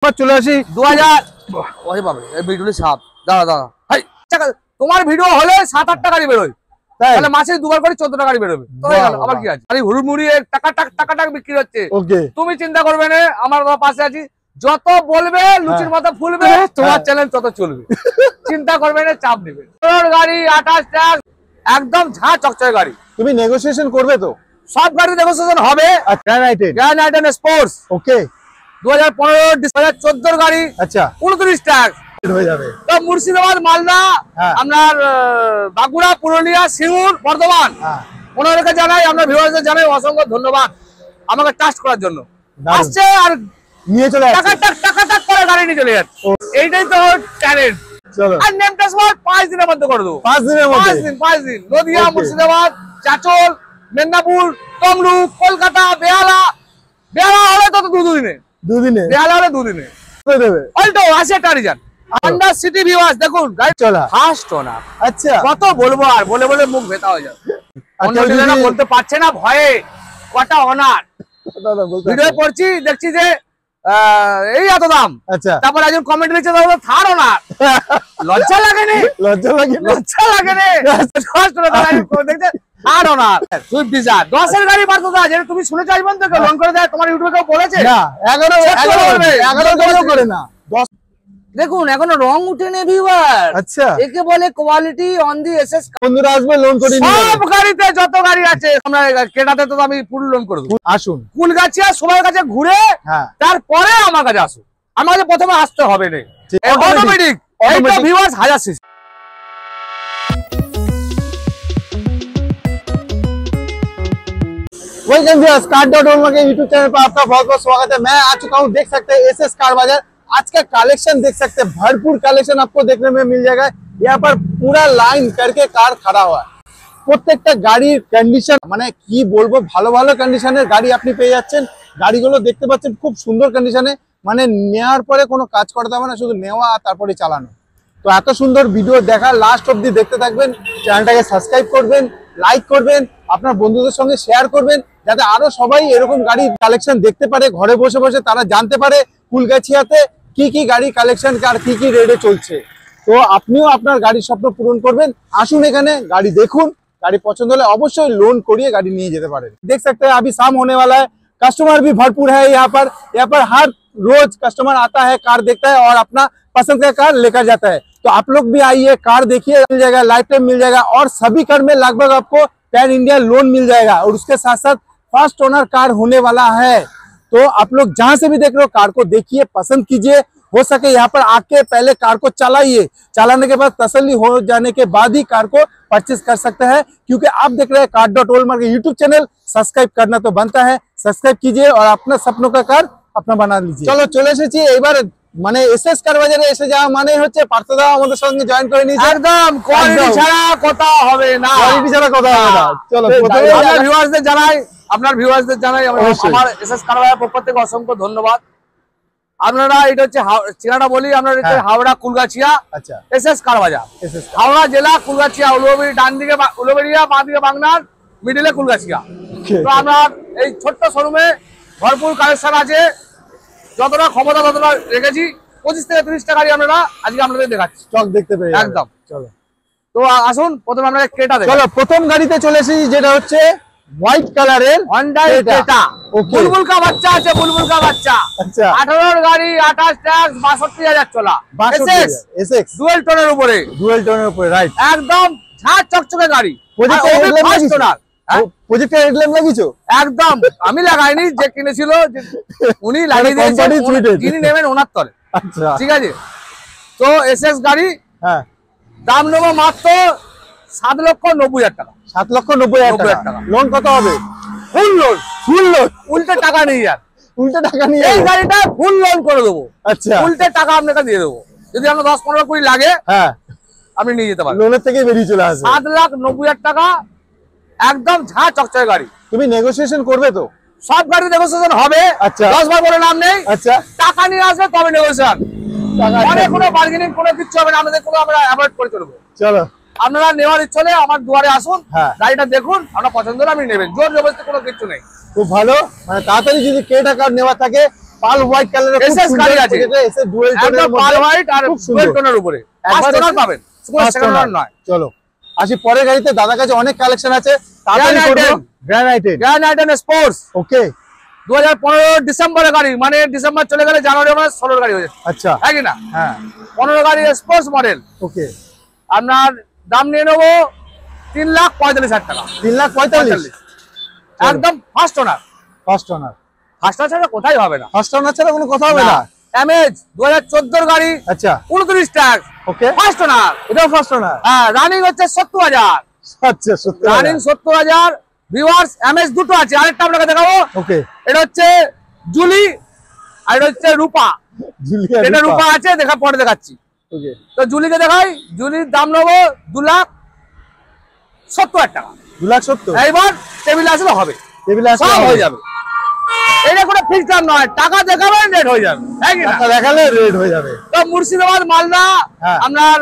চলে আসি 2000 ওরে বাবা এই ভিডিওতে সাপ দাঁড়া দাঁড়া ভাই তোমার ভিডিও হলে 7-8 টাকা বেরোয় তাহলে মাসে দুবার করে 14 টাকা বেরোবে তো হয়ে গেল আবার কি আছে আরে হুড়মুড়ি টাকা বিক্রি হচ্ছে তুমি চিন্তা করবে না আমার পাশে আছি যত বলবে লুচির মতো ফুলবে তোমার চ্যানেল তত চলবে চিন্তা করবে না চাপ নেবে গাড়ি 28 টাকা একদম ঝাঁ চকচকে গাড়ি তুমি নেগোসিয়েশন করবে তো সব গাড়ি নেগোসিয়েশন হবে গ্র্যান্ড আইটেন স্পোর্টস ওকে 2015 2014 গাড়ি আচ্ছা 29 টাকা হয়ে যাবে তো মুর্শিদাবাদ মালদা আপনার বাঁকুড়া পুরুলিয়া সিঙ্গুর বর্ধমান ওনাদেরকে জানাই আপনার ভিউয়ারদের জানাই অসংখ্য ধন্যবাদ আমাকে ট্রাস্ট করার জন্য আসছে আর নিয়ে চলে টাকা করে গাড়ি নিয়ে চলে যাচ্ছে এইটাই তো ট্যালেন্ট চলো আর নেমটা সময় 5 দিনের মধ্যে করে দেবো 5 দিনের মধ্যে 5 দিন নদিয়া মুর্শিদাবাদ চাচল মেদিনীপুর তমলুক কলকাতা বেহালা হলে তো 2 দিনে বেহালা হলে 2 দিনে দেবে অল্টো 80 টাকা রিজার্ভ Honda City Vios দেখুন গাড়ি চলা ফার্স্ট ওনার আচ্ছা কত বলবো আর বলে মুখ ভেতা হয়ে যাবে অন্য ডিলাররা বলতে পারছে না ভয়ে কটা ওনার ভিডিও করছি দেখছি যে এই এত দাম আচ্ছা তারপর একজন কমেন্ট লিখছে দাদা থার ওনার লজ্জা লাগে না ফার্স্ট ওনার দেখতে থার ওনার সুইফট ডিজায়ার 10 এর গাড়ি পারতো দা যেটা তুমি শুনে চাইবেন তো লোন করে দেয় তোমার ইউটিউবে কেউ বলেছে না 11 করে না 10 দেখুন এখনো রং উঠেনি ভিউয়ার আচ্ছা একে বলে কোয়ালিটি অন দি এসএস বন্ধুরা আসবে লোন করে নিয়ে সব গাড়িতে যত গাড়ি আছে আমরা কেটাতে তো আমি ফুল লোন করে দেব আসুন কুলগাছিয়া সবার কাছে ঘুরে তারপরে আমার কাছে আসুন আমার কাছে প্রথমে আসতে হবে না অটোমেটিক এইটা viewers 1000 CC welcome viewers car.com के YouTube चैनल पर आपका बहुत-बहुत स्वागत है। मैं आ चुका हूं, देख सकते हैं एसएस कार बाजार। आज का कलेक्शन देख सकते हैं, भरपूर कलेक्शन आपको देखने में मिल जाएगा। यहाँ पर पूरा लाइन करके कार खड़ा हुआ है। প্রত্যেকটা গাড়ির কন্ডিশন মানে কি বলবো ভালো ভালো কন্ডিশনের গাড়ি আপনি পেয়ে যাচ্ছেন। গাড়িগুলো দেখতে পাচ্ছেন খুব সুন্দর কন্ডিশনে, মানে নেওয়ার পরে কোনো কাজ করতে হবে না, শুধু নেওয়া আর তারপরে চালানো। তো এত সুন্দর ভিডিও দেখা লাস্ট অবধি দেখতে থাকবেন, চ্যানেলটাকে সাবস্ক্রাইব করবেন, লাইক করবেন, আপনার বন্ধুদের সঙ্গে শেয়ার করবেন, যাতে আরো সবাই এরকম গাড়ি কালেকশন দেখতে পারে, ঘরে বসে বসে তারা জানতে পারে কুলগাছিয়াতে কি গাড়ি কালেকশন আর কি রেটে চলছে। তো আপনিও আপনার গাড়ির স্বপ্ন পূরণ করবেন। আসুন এখানে গাড়ি দেখুন, গাড়ি পছন্দ হলে অবশ্যই লোन করিয়ে গাড়ি নিয়ে যেতে পারেন। देख सकते हैं अभी शाम होने वाला है, कस्टमर भी भरपूर है यहाँ पर हर रोज कस्टमर आता है, कार देखता है और अपना पसंद का कार लेकर जाता है। तो आप लोग भी आइए, कार देखिए, मिल जाएगा, लाइफ टाइम मिल जाएगा और सभी कार में लगभग आपको पैन इंडिया लोन मिल जाएगा और उसके साथ साथ फर्स्ट ओनर कार होने वाला है। तो आप लोग जहां से भी देख रहे हो कार को देखिए, पसंद कीजिए, हो सके यहाँ पर आके पहले कार को चलाइए, चलाने के बाद तसल्ली हो जाने के बाद ही कार को परचेज कर सकते हैं। क्योंकि आप देख रहे हैं car.com के यूट्यूब चैनल, सब्सक्राइब करना तो बनता है, सब्सक्राइब कीजिए और अपना सपनों का कार अपना बना लीजिए। चलो চলে এসেছি এবার, মানে এসএস কার বাজারে এসে যাওয়া মানে হচ্ছে পার্থদা আমাদের সঙ্গে জয়েন করে নিয়েছে। একদম কোয়ালিটি ছাড়া কথা হবে না, চলো প্রথমে আপনার ভিউয়ারদের জানাই আমার এসএস কার বাজার পক্ষ থেকে অসংখ্য ধন্যবাদ। আপনারা এটা হচ্ছে চিনাটা বলি, আমরা হাওড়া কুলগাছিয়া এসএস কার বাজার, হাওড়া জেলা কুলগাছিয়া, উলুবেড়িয়া ডান দিকে উলুবেড়িয়া, বাঁ দিকে বাগনান, মিডিলে কুলগাছিয়া। তো আমরা এই ছোট্ট শোরুমে ভরপুর কালেকশন আছে, যতটা ক্ষমতা ততটা রেখেছি। 25 থেকে 30টা গাড়ি আমরা আজকে আপনাদের দেখাচ্ছি, স্টক দেখতে পেয়ে একদম। চলো তো আসুন প্রথমে আমরা ক্রেটা দেখি। চলো প্রথম গাড়িতে চলে এসেছি, যেটা হচ্ছে হোয়াইট কালারের Honda ক্রেটা। বুলবুল কা বাচ্চা আছে, বুলবুল কা বাচ্চা। আচ্ছা 18 এর গাড়ি, 28 ট্যাক্স, 62,000 চলা, এসএক্স ডুয়াল টোনের উপরে, রাইট, একদম ঝাঁ চকচকে গাড়ি। প্রজেক্টের হেডল্যাম্প লাগিয়েছো? একদম আমি লাগাইনি, যে কিনেছিল উনি লাগিয়ে দিয়েছেন, যিনি নেবেন ওনার তলে। আচ্ছা ঠিক আছে। তো এসএস গাড়ি, হ্যাঁ, দাম নেব মাত্র 7,90,000 টাকা। 7,90,000 টাকা। লোন কত হবে? ফুল লোন। উল্টে টাকা নেই আর, এই গাড়িটা ফুল লোন করে দেবো। আচ্ছা, উল্টে টাকা আপনাকে দিয়ে দেবো। যদি আপনার 10-15 কোটি লাগে, হ্যাঁ, আপনি নিয়ে যেতে পারেন, লোনের থেকে বেরিয়ে চলে আসবে। 7,90,000 টাকা, একদম ঝাঁ চকচকে গাড়ি। তুমি নেগোসিয়েশন করবে তো? সব গাড়ি নেগোসিয়েশন হবে। আচ্ছা 10 বার বলে নাম নেই। আচ্ছা টাকা নিয়ে আসবে তবে নেগোসিয়েশন, মানে কোনো বার্গেনিং কোনো কিছু হবে না, আমাদের কোনো আমরা অ্যাভয়েড করে চলবো। চলো আপনারা নেওয়ার ইচ্ছে হলে আমার দুয়ারে আসুন, গাড়িটা দেখুন, আপনার পছন্দ হলে আপনি নেবেন, জোর জবরদস্তি কোনো কিছু নেই। খুব ভালো, মানে তাড়াতাড়ি যদি ক্রেটা কার নেওয়া থাকে পাল হোয়াইট কালারের এসএস গাড়ি আছে, এসএস ডুয়াল টোনের মধ্যে পাল হোয়াইট আর ডুয়াল টোনের উপরে ফার্স্ট ওনার পাবেন, সেকেন্ড ওনার নয়। চলো আসি পরের গাড়িতে, দাদার কাছে অনেক কালেকশন আছে। গ্র্যান্ড আইটেন স্পোর্টস, ওকে 2015 ডিসেম্বরের গাড়ি, মানে ডিসেম্বর চলে গেলে জানুয়ারি মাস 16 গাড়ি হয়ে যাচ্ছে। আচ্ছা হ্যাঁ কি না? হ্যাঁ 15 গাড়ি স্পোর্টস মডেল, ওকে আপনার দাম নিয়ে নেবো 3,45,000 টাকা। 3,45,000 একদম ফার্স্ট ওনার। ফার্স্ট ওনার ছাড়া কোথায় হবে না, ফার্স্ট ওনার ছাড়া কোনো কথা হবে না। এমএজ 2014 গাড়ি, আচ্ছা 29 ট্যাক্স, ওকে ফার্স্ট ওনার। এটাও ফার্স্ট ওনার। হ্যাঁ, রানিং হচ্ছে 70,000। আচ্ছা 70,000 রানিং 70,000। ভিউয়ার্স এমএস দুটো আছে, আরেকটা আপনাকে দেখাবো। ওকে এটা হচ্ছে জুলি আর এটা হচ্ছে রূপা। জুলিয়া এটা রূপা আছে, পরে দেখাচ্ছি। ওকে তো জুলিকে দেখাই, জুলির দাম নেবো 2,70,000 টাকা। 2,70,000 এইবার টেবিলে আসলে হবে, টেবিলে আসলে সব হয়ে যাবে। এটা কোনো ফিক্স দাম নয়, টাকা দেখাবেন রেট হয়ে যাবে। হ্যাঁ কি না? টাকা দেখালে রেট হয়ে যাবে। তো মুর্শিদাবাদ, মালদা, আপনার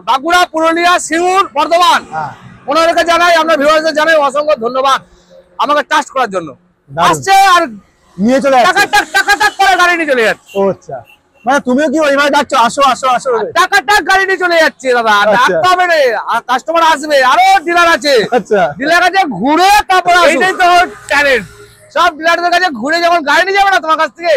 বাঁকুড়া, পুরুলিয়া, সিঙ্গুর, বর্ধমান, ওনাদেরকে জানাই, আপনার ভিউয়ারদের জানাই অসংখ্য ধন্যবাদ আমাকে ট্রাস্ট করার জন্য। আসছে আর নিয়ে চলে যাচ্ছে, টাকা টাক করে গাড়ি নিয়ে চলে যাচ্ছে। ও আচ্ছা, মানে তুমিও কি ওইভাবে ডাকছো আসো আসো আসো, টাকা টাক গাড়ি নিয়ে চলে যাচ্ছে দাদা। ডাকতে হবে না, কাস্টমার আসবে, আরো ডিলার আছে। আচ্ছা ডিলার কাছে ঘুরে তারপর এইটাই তো ট্যালেন্ট। সব ডিলারদের কাছে ঘুরে যখন গাড়ি নিয়ে যাবে না তোমার কাছ থেকে,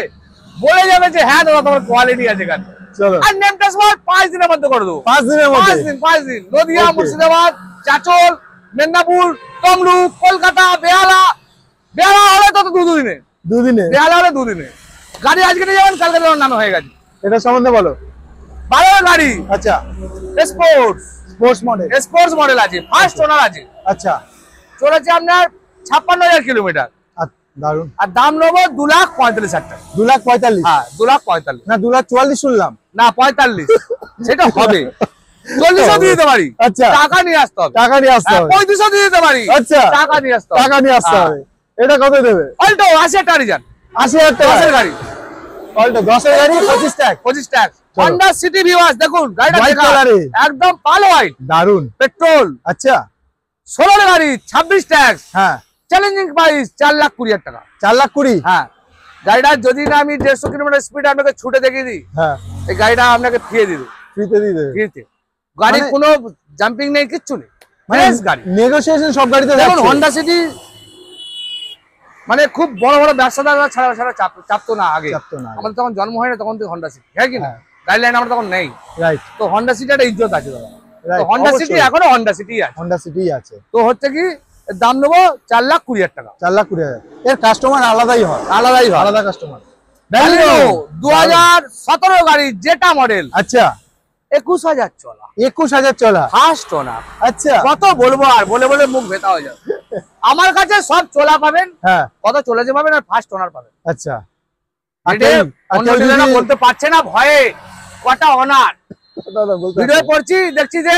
বলে যাবে যে হ্যাঁ দাদা তোমার কোয়ালিটি আছে গাড়ি। চলো আর নেম ট্রান্সফার 5 দিনের মধ্যে করে দেবো। 5 দিনের মধ্যে? 5 দিন। নদিয়া, মুর্শিদাবাদ, চাচল, মেদিনীপুর, তমলুক, কলকাতা, বেহালা হলে তো 2 দিনে। 2 দিনে? বেহালা হলে 2 দিনে। গাড়ি আজকে নিয়ে যাবেন, কালকে তোমার নামে হয়ে গেছে। এটা সম্বন্ধে বলো। 12 গাড়ি, আচ্ছা স্পোর্টস মডেল আছে, ফার্স্ট ওনার আছে। আচ্ছা চলেছে আপনার 56,000 কিলোমিটার। দারুন। আর দাম নেবো 2,45,000 টাকা। 2,45,000? হ্যাঁ 2,45,000 না 2,44,000 শুনলাম। না 45 সেটা হবে। 40 দিয়ে দিতে পারি। আচ্ছা টাকা নিয়ে আসতে হবে। 35 দিয়ে দিতে পারি। আচ্ছা টাকা নিয়ে আসতে হবে। টাকা নিয়ে আসতে হবে। এটা কত দেবে? অল্টো 80,000 টাকা রিজার্ভ। 80,000 টাকা 10 এর গাড়ি। অল্টো 10 এর গাড়ি 25 টাকা। হন্ডা সিটি ভিউয়ার্স দেখুন গাড়িটা হোয়াইট দেখা কালারে, একদম পাল হোয়াইট, দারুন পেট্রোল। আচ্ছা 16 এর গাড়ি, 26 ট্যাক্স, হ্যাঁ চ্যালেঞ্জিং প্রাইস 4,20,000 টাকা। 4,20,000? হ্যাঁ, গাড়িটা যদি না আমি 150 কিলোমিটার স্পিড আপনাকে ছুটে দেখিয়ে দিই, হ্যাঁ এই গাড়িটা আপনাকে ফিরে দিই, ফ্রিতে দিয়ে দেবে? ফ্রিতে। গাড়ি কোনো জাম্পিং নেই, কিচ্ছু নেই, ফ্রেশ গাড়ি। নেগোসিয়েশন সব গাড়িতে দেখুন দেখুন হন্ডা সিটি মানে খুব বড় বড় ব্যবসাদাররা ছাড়া চাপতো না আগে। আমাদের তখন জন্ম হয় না, তখন থেকে হন্ডা সিটি, হ্যাঁ কি না? গাইডলাইন আমরা তখন নেই, রাইট। তো হন্ডা সিটি একটা ইজ্জত আছে দাদা। তো হন্ডা সিটি এখনো হন্ডা সিটি আছে। তো হচ্ছে কি দাম নেবো 4,20,000 টাকা। 4,20,000 এর কাস্টমার আলাদাই হয়, আলাদা কাস্টমার। 2017 গাড়ি, যেটা মডেল। আচ্ছা 21,000 চলা। 21,000 চলা, ফার্স্ট ওনার। আচ্ছা কত বলবো আর, বলে মুখ ভেতা হয়ে যাবে। আমার কাছে সব চলা পাবেন, হ্যাঁ কত চলেছে পাবেন, আর ফার্স্ট ওনার পাবেন। আচ্ছা বলতে পারছে না ভয়ে কটা ওনার ভিডিও করছি, দেখছি যে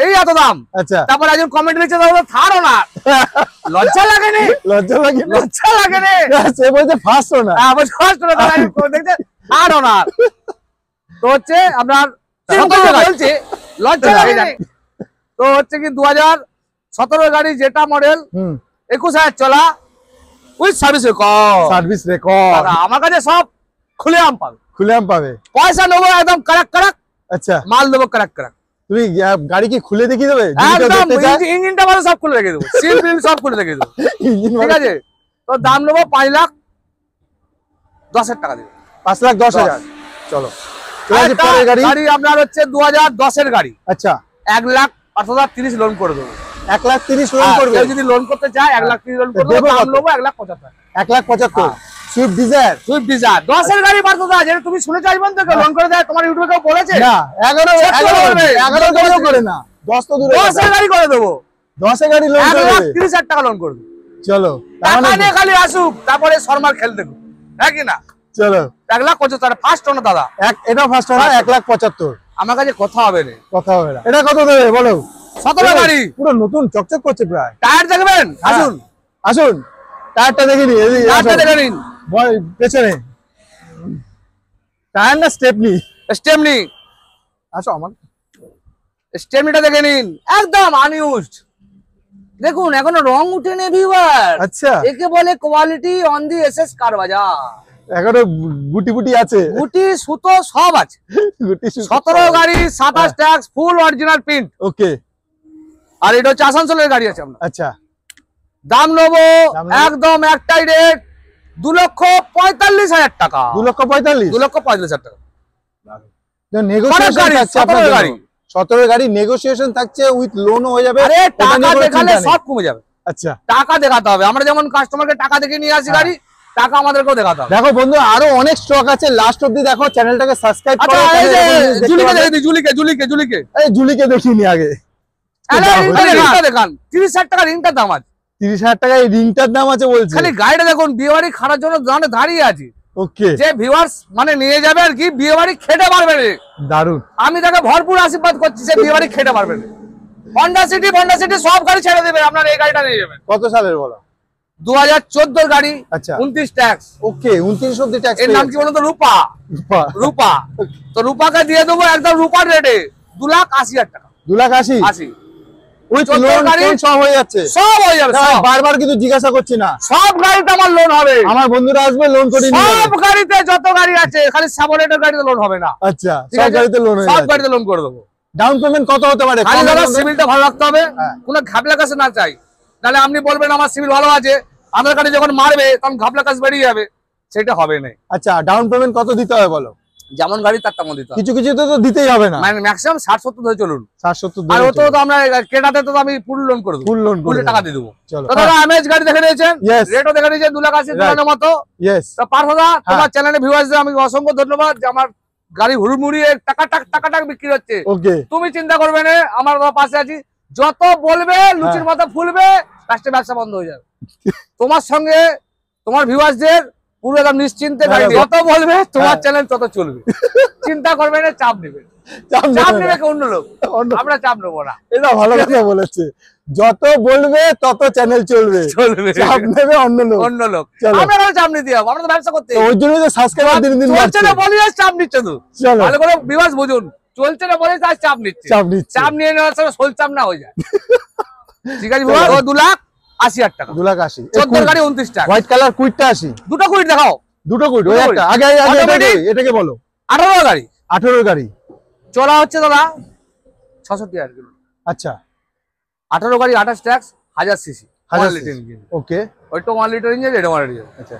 এই এত দাম। আচ্ছা তারপর একজন কমেন্ট লিখছে থার্ড ওনার। লজ্জা লাগে না? লজ্জা লাগে না? সে বলছে ফার্স্ট ওনার। হ্যাঁ ফার্স্ট ওনার, দেখছে থার্ড ওনার। তো হচ্ছে আপনার বলছে লজ্জা লাগে না। তো হচ্ছে কি 2017 গাড়ি, যেটা মডেল, 21,000 চলা, উইথ সার্ভিস রেকর্ড। আমার কাছে সব খুলে আম পাবে। পয়সা নেবো একদম কারাক। আচ্ছা মাল দেবো কারাক। তুমি গাড়ি কি খুলে দেখিয়ে দেবে? ইঞ্জিনটা মানে সব খুলে রেখে দেবো, সিল ফিল সব খুলে রেখে দেবো, ঠিক আছে? তো দাম নেবো 5,10,000 টাকা দেবে। 5,10,000। চলো গাড়ি আপনার হচ্ছে 2010 এর গাড়ি। আচ্ছা 1,05,30,000 লোন করে দেবো। 1,30,000 লোন করবে? যদি লোন করতে চায় 1,30,000 লোন করে দেবো। দাম নেবো 1,75,000। 1,75,000 সুইফট ডিজায়ার 10 এর গাড়ি পার্থদা, যেটা তুমি শুনে চাইবেন তো লোন করে দেয়, তোমার ইউটিউবে কেউ বলেছে? না 11 করে না, 10 তো দূরে। 10 এর গাড়ি করে দেবো। 10 এর গাড়ি লোন করে দেবে? 1,30,000 টাকা লোন করে দেবো। চলো টাকা নিয়ে খালি আসুক, তারপরে শর্মার খেল দেখো, হ্যাঁ কি না? চলো 1,75,000 ফার্স্ট ওনার দাদা। এটা ফার্স্ট ওনার 1,75,000। আমার কাছে কথা হবে না। এটা কত দেবে বলো? 17 গাড়ি, পুরো নতুন চকচক করছে প্রায়। টায়ার দেখবেন? আসুন টায়ারটা দেখে নিন। টায়ারটা দেখে নিন পেছনে টায়ার না স্টেপনি? আসো আমার স্টেপনিটা দেখে নিন, একদম আনইউজড। দেখুন এখনো রং উঠেনি ভিউয়ার। আচ্ছা একে বলে কোয়ালিটি অন দি এসএস কার বাজার। এখনো গুটি গুটি আছে, গুটি সুতো সব আছে। 17 গাড়ি 27 ট্যাক্স ফুল অরিজিনাল প্রিন্ট। ওকে, আর এটা হচ্ছে আসানসোলের গাড়ি আছে আপনার। আচ্ছা, দাম নেবো একদম একটাই রেট 2,45,000 টাকা। 2,45,000 2,45,000 টাকা। নেগোশিয়েশন থাকছে আপনাদের গাড়ি, 17 গাড়ি নেগোশিয়েশন থাকছে, উইথ লোনও হয়ে যাবে। আরে টাকা দেখালে সব কমে যাবে। আচ্ছা, টাকা দেখাতে হবে। আমরা যেমন কাস্টমারকে টাকা দেখে নিয়ে আসি গাড়ি, টাকা আমাদেরকেও দেখাতে হবে। দেখো বন্ধু, আরো অনেক স্টক আছে, লাস্ট অবধি দেখো, চ্যানেলটাকে সাবস্ক্রাইব করো। এই যে জুলিকে দেখিনি আগে। দেখান 30,000 টাকা রিংটার দাম আছে। 30,000 টাকা এই রিংটার দাম আছে বলছে। খালি গাড়িটা দেখুন, বিয়ে বাড়ি খাটার জন্য দাঁড়িয়ে আছে। ওকে, যে ভিউয়ার্স মানে নিয়ে যাবে আর কি, বিয়ে বাড়ি খেতে পারবে না। দারুন, আমি তাকে ভরপুর আশীর্বাদ করছি, সে বিয়ে বাড়ি খেতে পারবে না। হন্ডা সিটি সব গাড়ি ছেড়ে দেবে, আপনার এই গাড়িটা নিয়ে যাবেন। কত সালের বলো? 2014 গাড়ি। আচ্ছা, 29 ট্যাক্স। ওকে, 29 অবধি ট্যাক্স। এর নাম কি বলুন তো? রূপা। তো রূপাকে দিয়ে দেবো একদম রূপার রেটে 2,80,000 টাকা। 2,80,000 উইথ লোন সব হয়ে যাচ্ছে। সব হয়ে যাবে। বারবার কিন্তু জিজ্ঞাসা করছি না, সব গাড়িতে আমার লোন হবে। আমার বন্ধুরা আসবে লোন করে নিয়ে যাবে। সব গাড়িতে যত গাড়ি আছে, খালি সাবলেটের গাড়িতে লোন হবে না। আচ্ছা, সব গাড়িতে লোন হয়ে যাবে। সব গাড়িতে লোন করে দেবো। ডাউন পেমেন্ট কত হতে পারে? খালি দাদা সিভিলটা ভালো রাখতে হবে, কোনো ঘাপলা কাছে না চাই। নাহলে আপনি বলবেন আমার সিভিল ভালো আছে, আধার কার্ডে যখন মারবে তখন ঘাপলা কাছে বেরিয়ে যাবে, সেটা হবে না। আচ্ছা, ডাউন পেমেন্ট কত দিতে হবে বলো? যেমন গাড়ি তার তেমন দিতে হবে। কিছু কিছু তো দিতেই হবে না, মানে ম্যাক্সিমাম 60-70 ধরে চলুন। 60-70 আর ও তো আমরা কেটাতে তো আমি ফুল লোন করে দেবো, ফুল লোন করে টাকা দিয়ে দেবো। চলো, তো দাদা আমেজ গাড়ি দেখে নিয়েছেন, রেটও দেখে নিয়েছেন 2,80,000 মতো। ইয়েস, তো পার্থদা তোমার চ্যানেলে ভিউয়ার্সদের আমি অসংখ্য ধন্যবাদ যে আমার গাড়ি হুড়মুড়িয়ে টাকা বিক্রি হচ্ছে। ওকে, তুমি চিন্তা করবে না, আমার পাশে আছি। যত বলবে লুচির মতো ফুলবে, লাস্টে ব্যবসা বন্ধ হয়ে যাবে। তোমার সঙ্গে তোমার ভিউয়ার্সদের পুরো একদম নিশ্চিন্তে গাড়ি, যত বলবে তোমার চ্যানেল তত চলবে। চিন্তা করবে না, চাপ নেবে অন্য লোক, আমরা চাপ নেবো না। এটা ভালো কথা বলেছে, যত বলবে তত চ্যানেল চলবে, চাপ নেবে অন্য লোক। আমরা চাপ নিতে হবে, আমরা তো ব্যবসা করতে। ওই জন্যই তো সাবস্ক্রাইবার দিন চলছে না বলে চাপ নিচ্ছে। তো ভালো করে ভিউয়ার্স বুঝুন, চলছে না বলে তার চাপ নিচ্ছে। চাপ নিয়ে নেওয়ার সময় সোল চাপ না হয়ে যায়। ঠিক আছে, 2,80,000 টাকা। 2,80,000 14 গাড়ি 29 টাকা। হোয়াইট কালার কুইটটা 80। দুটো কুইট দেখাও। দুটো কুইট, ওই একটা আগে এটাকে বলো। 18 গাড়ি। 18 গাড়ি চলা হচ্ছে দাদা 66,000 কিলো। আচ্ছা, 18 গাড়ি 28 ট্যাক্স 1000 সিসি। ওকে, ওইটা 1 লিটার ইঞ্জিন, এটা 1 লিটার। আচ্ছা,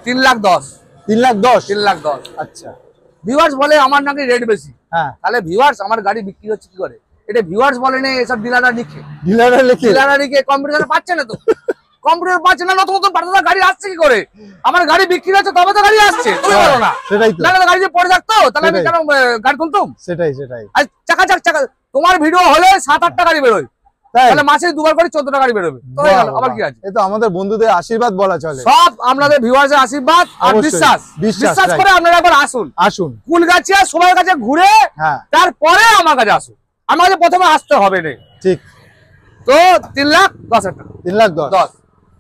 3,10,000। 3,10,000। আচ্ছা, ভিউয়ার্স বলে আমার নাকি রেট বেশি। হ্যাঁ, তাহলে ভিউয়ার্স আমার গাড়ি বিক্রি হচ্ছে কি করে? এটা ভিউয়ার্স বলে না, এসব ডিলাররা লিখে কম্পিউটারে পাচ্ছে না। তো কম্পিউটার পাচ্ছে না, নতুন পাঠাতে গাড়ি আসছে কি করে? আমার গাড়ি বিক্রি হচ্ছে তবে তো গাড়ি আসছে। তুমি বলো না, সেটাই তো। না গাড়ি যে পড়ে থাকতো তাহলে আমি কেন গাড়ি তুলতাম? সেটাই। আর চাকা তোমার ভিডিও হলে 7-8টা গাড়ি বেরোয়, তাহলে মাসে দুবার করে 14টা গাড়ি বেরোবে। তো আবার কি আছে? এই তো আমাদের বন্ধুদের আশীর্বাদ বলা চলে। সব আপনাদের ভিউয়ার্সের আশীর্বাদ আর বিশ্বাস করে আপনারা একবার আসুন কুলগাছিয়া সবার কাছে ঘুরে, তারপরে আমার কাছে আসুন। আমার কাছে প্রথমে আসতে হবে না। ঠিক তো 3,10,000 টাকা। 3,10,000।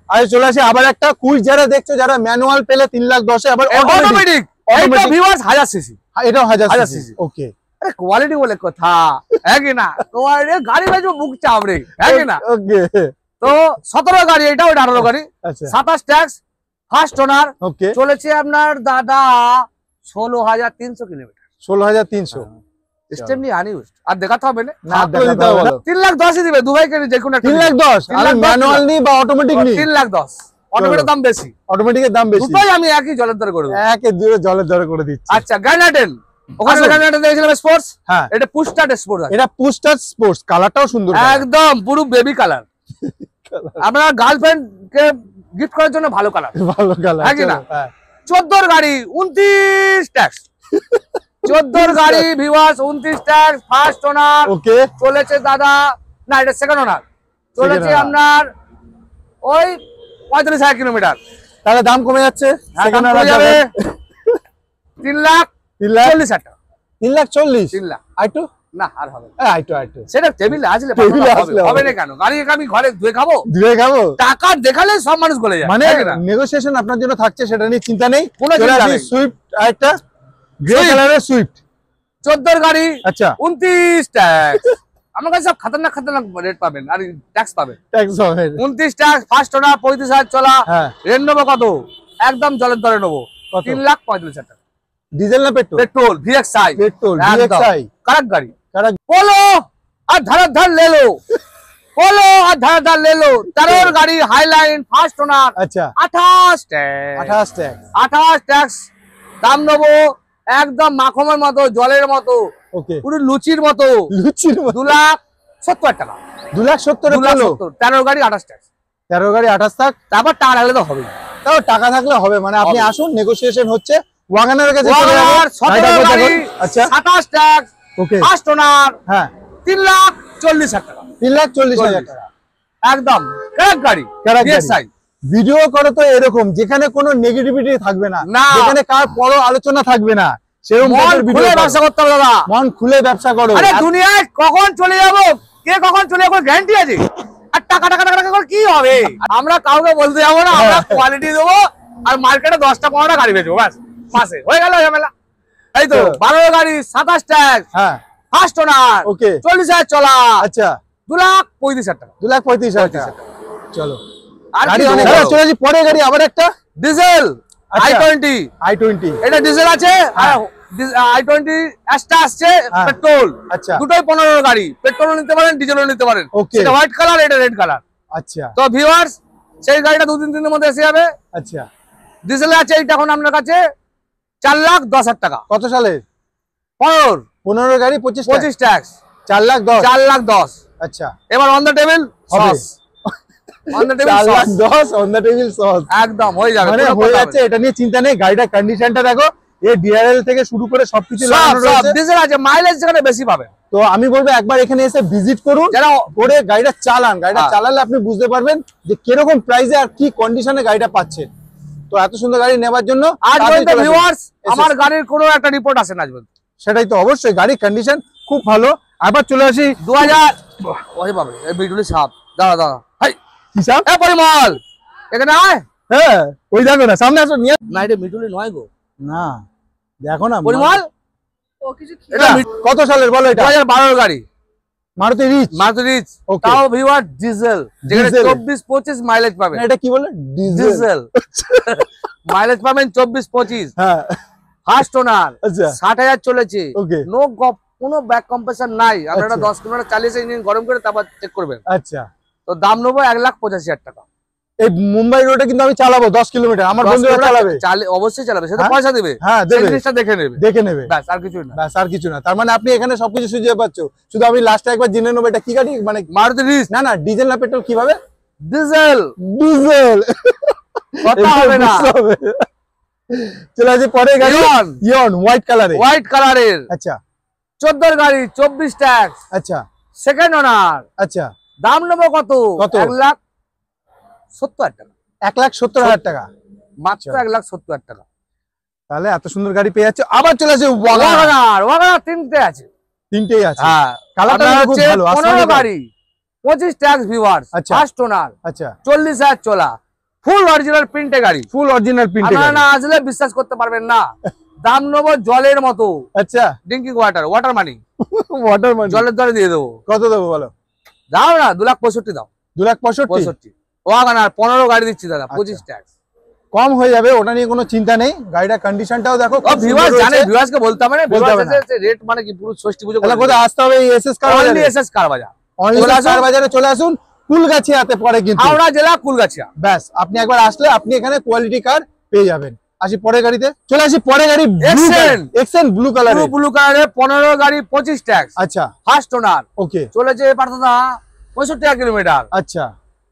আরে চলে আসি আবার একটা কুইজ, যারা দেখছো, যারা ম্যানুয়াল পেলে 3,10,000, আবার অটোমেটিক। এইটা ভিউয়ার্স 1000 সিসি, এটাও 1000 সিসি। ওকে, আরে কোয়ালিটি বলে কথা, হ্যাঁ কি না? কোয়ালিটি গাড়ি বেচবো বুক চাপড়ে, হ্যাঁ কি না? ওকে, তো 17 গাড়ি, এটা ওটা 18 গাড়ি। আচ্ছা, 27 ট্যাক্স, ফার্স্ট ওনার। ওকে, চলেছে আপনার দাদা 16,300 কিলোমিটার। 16,300 স্টেমনি আনইউজড। আর দেখাতে হবে না, 3,10,000 দিবে দুবাই কেন যে কোনো 3,10,000। আর ম্যানুয়াল নি বা অটোমেটিক নি 3,10,000। অটোমেটিকের দাম বেশি, অটোমেটিকের দাম বেশি। দুটোই আমি একই জলের দরে করে দেব। একে দুটো জলের দরে করে দিচ্ছি। আচ্ছা, গ্র্যানাডেন, ওখানে গ্র্যানাডেন দেখছিলাম স্পোর্টস। হ্যাঁ, এটা পুশটার স্পোর্টস। এটা পুশটার স্পোর্টস, কালারটাও সুন্দর, একদম পুরো বেবি কালার। আপনার গার্লফ্রেন্ড কে গিফট করার জন্য ভালো কালার, হ্যাঁ কি না? 14 গাড়ি 29 ট্যাক্স। 14 গাড়ি ভিউয়ার্স 29 ট্যাক্স, ফার্স্ট ওনার। ওকে, চলেছে দাদা, না এটা সেকেন্ড ওনার, চলেছে আপনার ওই 35,000 কিলোমিটার। তাহলে দাম কমে যাচ্ছে, সেকেন্ড ওনার যাবে 3,40,000 টাকা। 3,40,000। 3 লাখ। আইটু না আর হবে আইটু সেটা টেবিলে আসলে হবে না কেন? গাড়ি আমি ঘরে ধুয়ে খাবো টাকা দেখালে সব মানুষ গলে যায়। মানে নেগোসিয়েশন আপনার জন্য থাকছে, সেটা নিয়ে চিন্তা নেই। সুইফট আরেকটা গ্রে কালারের সুইফট 14 গাড়ি। আচ্ছা, 29 ট্যাক্স। আমার কাছে সব খতরনাক রেট পাবেন আর ট্যাক্স পাবেন। 29 ট্যাক্স, ফার্স্ট ওনার 35,000 চলা। রেট নেবো কত? একদম জলের দরে নেবো। 3,45,000 টাকা। ডিজেল না petrol? Petrol VXI, petrol VXI कड़क गाड़ी। कड़क पोलो और धड़ ले लो, पोलो और धड़ ले लो। तरोर गाड़ी हाईलाइन फास्ट ओनर। अच्छा 28 टैक्स, 28 टैक्स দাম নেবো একদম মাখনের মতো, জলের মতো, ওকে পুরো লুচির মতো। লুচির 2,70,000 টাকা। 2,70,000 পেলো। 13 গাড়ি 28 ট্যাক্স। 13 গাড়ি 28 থাক, তারপর টাকা লাগলে তো হবে। তাও টাকা থাকলে হবে, মানে আপনি আসুন, নেগোসিয়েশন হচ্ছে। ওয়াগনারের কাছে চলে যাবেন। ওয়াগনার 17 গাড়ি, আচ্ছা 27 ট্যাক্স, ওকে ফাস্ট ওনার, হ্যাঁ 3,40,000 টাকা। 3,40,000 টাকা একদম কারেক্ট গাড়ি। কারেক্ট গাড়ি। VXI ভিডিও করো তো এরকম, যেখানে কোনো নেগেটিভিটি থাকবে না, না। যেখানে কার বড় আলোচনা থাকবে না, সেরকম মন টাইপের ভিডিও খুলে করো। ব্যবসা করতে হবে দাদা। মন খুলে ব্যবসা করো। আরে দুনিয়ায় কখন চলে যাব, কে কখন চলে যাবো গ্যারান্টি আছে? আর টাকা টাকা টাকা টাকা করে কি হবে? আমরা কাউকে বলতে যাবো না, আমরা কোয়ালিটি দেবো আর মার্কেটে 10টা 15টা গাড়ি বেচবো, ব্যাস মাসে হয়ে গেল ঝামেলা। এই তো 12 গাড়ি 27 ট্যাক্স, হ্যাঁ ফাস্ট ওনার, ওকে 40,000 চলা, আচ্ছা 2,35,000 টাকা। 2,35,000 টাকা। চলো আর গাড়ি কি অনেক দেবো? ভালো। চলে যাচ্ছি পরে গাড়ি, আবার একটা ডিজেল আচ্ছা। i20, i20 এটা ডিজেল আছে, হ্যাঁ। আর i20 এক্সট্রা আসছে হ্যাঁ। পেট্রোল। আচ্ছা দুটোই 15 গাড়ি, পেট্রোলও নিতে পারেন, ডিজেলও নিতে পারেন। ওকে। সেটা হোয়াইট কালার, এটা রেড কালার। আচ্ছা তো ভিউয়ার্স, সেই গাড়িটা 2-3 দিনের মধ্যে এসে যাবে। আচ্ছা ডিজেলে আছে এইটা এখন আপনার কাছে 4,10,000 টাকা। কত সালের? 15 গাড়ি 25 ট্যাক্স, 4,10,000 4,10,000। আচ্ছা এবার অন দ্য টেবিল হবে। Sauce, on the table 4,10,000 on the table sauce, একদম হয়ে যাবে, মানে কোনো হয়ে কথা যাচ্ছে। হবে এটা নিয়ে চিন্তা নেই। গাড়িটা কন্ডিশনটা দেখো, এই ডিআরএল থেকে শুরু করে সবকিছু না। লাগানো সব রয়েছে। ডিজেল আছে, মাইলেজ যেখানে বেশি পাবে। তো আমি বলবো একবার এখানে এসে ভিজিট করুন, যারা করে গাড়িটা চালান। গাড়িটা হ্যাঁ। চালালে আপনি বুঝতে পারবেন যে কিরকম প্রাইসে আর কি কন্ডিশনে গাড়িটা পাচ্ছেন। তো এত সুন্দর গাড়ি নেবার জন্য আজ তাড়াতাড়ি পর্যন্ত চলে আসুন। ভিউয়ার্স আমার গাড়ির কোনো একটা রিপোর্ট আসে না আজ পর্যন্ত। সেটাই তো, অবশ্যই গাড়ির কন্ডিশন খুব ভালো। আবার চলে আসি 2000 ওই বাবা, এই বিটুলি সাপ, দাঁড়া দাঁড়া, হাই হিসাব। এ পরিমল এখানে আয়। হ্যাঁ ওই দেখো না, সামনে আসো নিয়ে। না এটা মিটুলি নয় গো, না দেখো না পরিমল এটা কত সালের বলো? এটা 2012 গাড়ি, Maruti Ritz. Maruti Ritz, Okay. তাও ভিউয়ার ডিজেল, যেখানে ডিজেল। 24-25 মাইলেজ পাবেন। এটা কি বলে? ডিজেল মাইলেজ পাবেন 24-25, হ্যাঁ ফাস্ট ওনার, আচ্ছা 60,000 চলেছে। ওকে নো কোনো ব্যাক কম্প্রেসার নাই। আপনারা আচ্ছা। 10 কিলোমিটার চালিয়ে ইঞ্জিন গরম করে তারপর চেক করবেন। আচ্ছা তো দাম নেবো 1,85,000 টাকা। এই মুম্বাই রোডে কিন্তু আমি চালাবো 10 কিলোমিটার, আমার 10 বন্ধুরা কিলোমিটার চালাবে। অবশ্যই চালাবে, সে তো হ্যাঁ? পয়সা দেবে, হ্যাঁ সেই দেবে, জিনিসটা দেখে নেবে, দেখে নেবে, ব্যাস আর কিছুই না। ব্যাস আর কিছু না। তার মানে আপনি এখানে সবকিছু সুযোগ পাচ্ছ। শুধু আমি লাস্টে একবার জেনে নেবো এটা কি গাড়ি, মানে মারুতি রিচ না না ডিজেল না পেট্রোল কিভাবে? ডিজেল, ডিজেল কথা হবে না। চলে আসে পরে গাড়ি ইয়ন, ইয়ন হোয়াইট কালারে। হোয়াইট কালারের আচ্ছা 14 গাড়ি 24 ট্যাক্স, আচ্ছা সেকেন্ড ওনার। আচ্ছা দাম নেবো কত? কত? 1,70,000 টাকা, 1,70,000 টাকা। মাত্র 1,70,000 টাকা। তাহলে এত সুন্দর গাড়ি পেয়ে যাচ্ছে। আবার চলে আসে ওয়াগনার 3টে আছে। তিনটেই আছে। হ্যাঁ, কালারটা আপনার খুব হচ্ছে ভালো, 15 আসমানি গাড়ি 25 ট্যাক্স ভিউয়ার্স, আচ্ছা। ফার্স্ট ওনার, আচ্ছা 40,000 চলা, ফুল অরিজিনাল প্রিন্টে গাড়ি। ফুল অরিজিনাল প্রিন্ট। আপনারা না আসলে বিশ্বাস করতে পারবেন না। দাম নেবো জলের মতো, আচ্ছা ড্রিঙ্কিং ওয়াটার মানি, ওয়াটার মান জলের দরে দিয়ে দেবো। কত দেবো বলো? দাও না 2,65,000 দাও। 2,65,000 65 ওয়াগনার 15 গাড়ি দিচ্ছি দাদা, 25 ট্যাক্স। কম হয়ে যাবে, ওটা নিয়ে কোনো চিন্তা নেই। গাড়িটা কন্ডিশনটাও দেখো, খুব সুন্দর ভিউয়ার্স জানে, রয়েছে। ভিউয়ার্স কে বলতে হবে না, বলতে হবে না। রেট মানে কি পুরো ষষ্ঠী পুজো তাহলে কোথায় আসতে হবে? এই এসএস কার অনলি বাজারে। এসএস কার বাজার, অনলি চলে এসএস কার আসুন। বাজারে চলে আসুন। কুলগাছিয়াতে পড়ে কিন্তু, হাওড়া জেলা কুলগাছিয়া। ব্যাস আপনি একবার আসলে আপনি এখানে কোয়ালিটি কার পেয়ে যাবেন। আসি পরে গাড়িতে, চলে আসি পরে গাড়ি এক্সেন ব্লু কালার। ব্লু কালারে 15 গাড়ি 25 ট্যাক্স, আচ্ছা ফার্স্ট ওনার, ওকে চলেছে পার্থদা 65 কিলোমিটার। আচ্ছা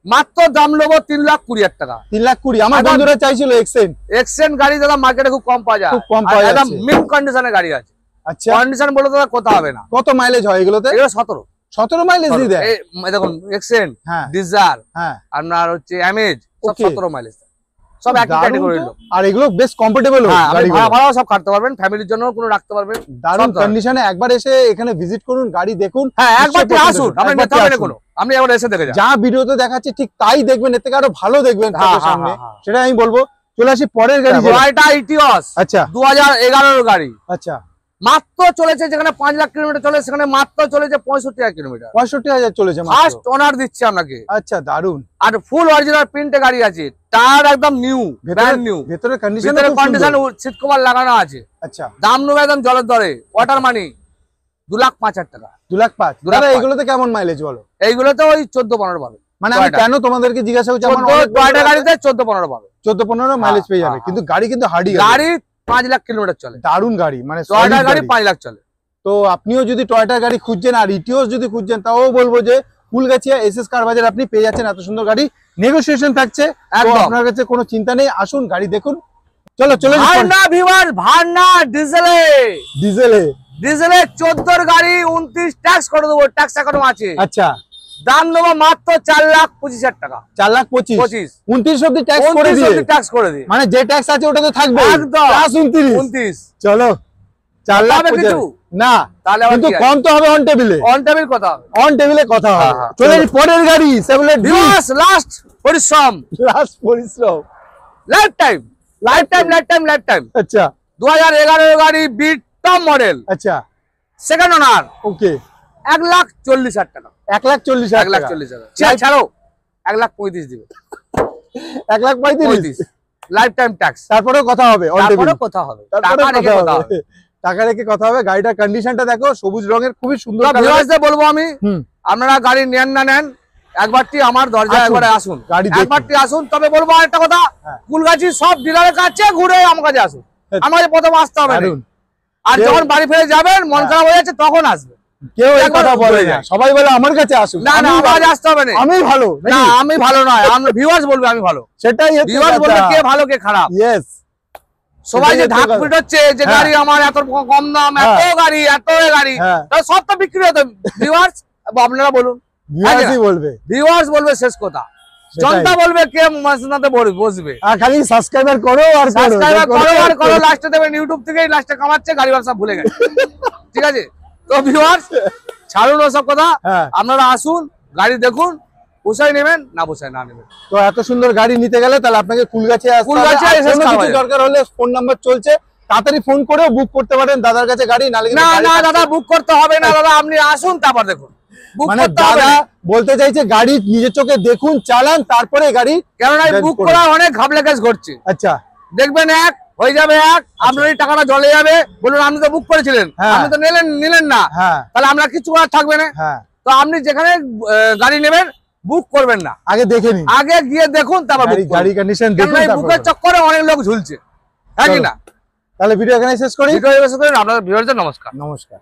মাত্র দাম নেবো 3,20,000 টাকা। 3,20,000। আমার আবার- বন্ধুরা চাইছিল এক্সেন। এক্সেন্ট গাড়ি দাদা মার্কেটে খুব কম পাওয়া যায়, খুব কম পাওয়া একদম যাচ্ছে। মিড কন্ডিশনের গাড়ি আছে। আচ্ছা কন্ডিশন বলে দাদা কথা হবে না। কত মাইলেজ হয় এগুলোতে? এগুলো 17 17 মাইলেজ দিয়ে দেয়। এই দেখুন এক্সেন্ট, হ্যাঁ ডিজার, হ্যাঁ আপনার হচ্ছে অ্যামেজ, সব Okay. 17 মাইলেজ, সব একই দারুণ ক্যাটাগরির তো। লোক। আর এগুলো বেশ কমফোর্টেবল হ্যাঁ, আপনি গাড়িগুলো। ভাড়া ভাড়াও সব কাটতে পারবেন, ফ্যামিলির জন্য কোনো রাখতে পারবেন। দারুণ সব ধরনের। কন্ডিশনে একবার এসে এখানে ভিজিট করুন, গাড়ি দেখুন। হ্যাঁ, একবার নিশ্চয়ই পছন্দ আসুন, হবে। আপনি একবার নিতে হবে না আসুন। কোনো, আপনি একবার এসে দেখে যান। যা ভিডিওতে দেখাচ্ছি ঠিক তাই দেখবেন, এর থেকে আরো ভালো দেখবেন হ্যাঁ, চোখের সামনে। হ্যাঁ, হ্যাঁ। সেটা আমি বলবো। চলে আসি পরের গাড়ি যেটা। এটা ইটিওস আচ্ছা 2011 গাড়ি, আচ্ছা মাত্র চলেছে যেখানে 5 লাখ কিলোমিটার চলে সেখানে মাত্র চলেছে 65,000 কিলোমিটার। 65,000 চলেছে ফার্স্ট ওনার দিচ্ছে আপনাকে। আচ্ছা, দারুন। আর ফুল অরিজিনাল প্রিন্টে গাড়ি আছে, টায়ার একদম নিউ, ব্র্যান্ড নিউ, ভেতরে কন্ডিশন সিট কভার লাগানো আছে। আচ্ছা, দাম নেবে একদম জলের দরে, ওয়াটার মানি 2,05,000 টাকা। 2,05,000। দাদা এইগুলোতে কেমন মাইলেজ বলো? এইগুলোতে ওই 14-15 পাবে। মানে আমি কেন তোমাদেরকে জিজ্ঞাসা করছি, আমার টয়োটা গাড়িতে 14-15 পাবে, 14-15 মাইলেজ পেয়ে যাবে, কিন্তু গাড়ি কিন্তু হার্ডি গাড়ি 5 লাখ কিলোমিটার চলে, দারুন গাড়ি, মানে টয়োটা গাড়ি 5 লাখ চলে। তো আপনিও যদি টয়োটা গাড়ি খুঁজছেন আর ইটিওস যদি খুঁজছেন, তাও বলবো যে ফুলগাছিয়া এসএস কার বাজার আপনি পেয়ে যাচ্ছেন এত সুন্দর গাড়ি, নেগোসিয়েশন থাকছে, আপনার কাছে কোনো চিন্তা নেই, আসুন গাড়ি দেখুন। চলো চলে ভারনা ভিউয়ার, ভারনা ডিজেলে, ডিজেলে 14 গাড়ি 29 ট্যাক্স করে দেবো, ট্যাক্স এখনো আছে। আচ্ছা, দাম দেবো মাত্র 4,25,000 টাকা। 4,25,000, 29 অব্দি ট্যাক্স করে দিয়ে, মানে যে ট্যাক্স আছে ওটা তো থাকবে একদম প্লাস 29। চলো 4,25,000 না, তাহলে কিন্তু কম তো হবে অন টেবিলে, অন টেবিল কথা হবে, অন টেবিলে কথা হবে। চলে পরের গাড়ি সেভলেট ভিউয়ার্স, লাস্ট পরিশ্রম, life time, life time, life time, life time. আচ্ছা, 2011 গাড়ি, বিট টপ মডেল। আচ্ছা, সেকেন্ড ওনার। ওকে, 1,40,000 টাকা। 1,40,000 ছাড়ো, 1,35,000 দিবে, 1,35,000 লাইফ টাইম ট্যাক্স। তারপরেও কথা হবে, তারপরে কথা হবে, টাকা রেখে কথা হবে, টাকা রেখে কথা হবে। গাড়িটার কন্ডিশনটা দেখো, সবুজ রঙের, খুবই সুন্দর। ভিউয়ার্সদের বলবো আমি, আপনারা গাড়ি নেন না নেন, একবারটি আমার দরজায় একবারে আসুন, একবারটি আসুন। তবে বলবো আরেকটা কথা, ফুলগাছি সব ডিলারের কাছে ঘুরে আমার কাছে আসুন, আমার কাছে প্রথম আসতে হবে না। আর যখন বাড়ি ফিরে যাবেন, মন খারাপ হয়ে যাচ্ছে, তখন আসবে। কেউ এই কথা বলে না, সবাই বলে আমার কাছে আসুন। না না, আমার কাছে আসতে হবে না, আমি ভালো না, আমি ভালো নয়, ভিউয়ার্স বলবে আমি ভালো, সেটাই ভিউয়ার্স বলবে কে ভালো কে খারাপ। ইয়েস, সবাই যে ঢাক পিটাচ্ছে যে গাড়ি আমার এত কম দাম, এত গাড়ি, এত গাড়ি, সব তো বিক্রি হতো। ভিউয়ার্স আপনারা বলুন, ভিউয়ার্স বলবে শেষ কথা, জনতা বলবে কে মাসনাতে বসবে। আর খালি সাবস্ক্রাইবার করো আর সাবস্ক্রাইবার করো আর করো, লাস্টে দেবেন ইউটিউব থেকেই লাস্টে কামাচ্ছে, গাড়ি ব্যবসা ভুলে গেছে। ঠিক আছে, তো ভিউয়ার্স ছাড়ুন ওসব কথা, আপনারা আসুন, গাড়ি দেখুন, পোষায় নেবেন, না পোষায় না নেবেন। তো এত সুন্দর গাড়ি নিতে গেলে তাহলে আপনাকে ফুলগাছিয়া দরকার হলে ফোন নাম্বার চলছে, তাড়াতাড়ি ফোন করেও বুক করতে পারেন দাদার কাছে গাড়ি। না না দাদা, বুক করতে হবে না দাদা, আপনি আসুন তারপর দেখুন। মানে দাদা বলতে চাইছে গাড়ি নিজের চোখে দেখুন, চালান, তারপরে গাড়ি, কেননা বুক করা অনেক ঘাবলে কেস ঘটছে। আচ্ছা, দেখবেন এক হয়ে যাবে, এক আপনার এই টাকাটা জলে যাবে, বলুন আপনি তো বুক করেছিলেন, আপনি তো নিলেন না, তাহলে আমরা কিছু করার থাকবে না। তো আপনি যেখানে গাড়ি নেবেন বুক করবেন না, আগে দেখে নিন, আগে গিয়ে দেখুন, তারপর গাড়ি কন্ডিশন দেখুন। বুকের চক্করে অনেক লোক ঝুলছে, হ্যাঁ কি না? তাহলে ভিডিও এখানে শেষ করি। আপনাদের ভিউয়ারদের নমস্কার।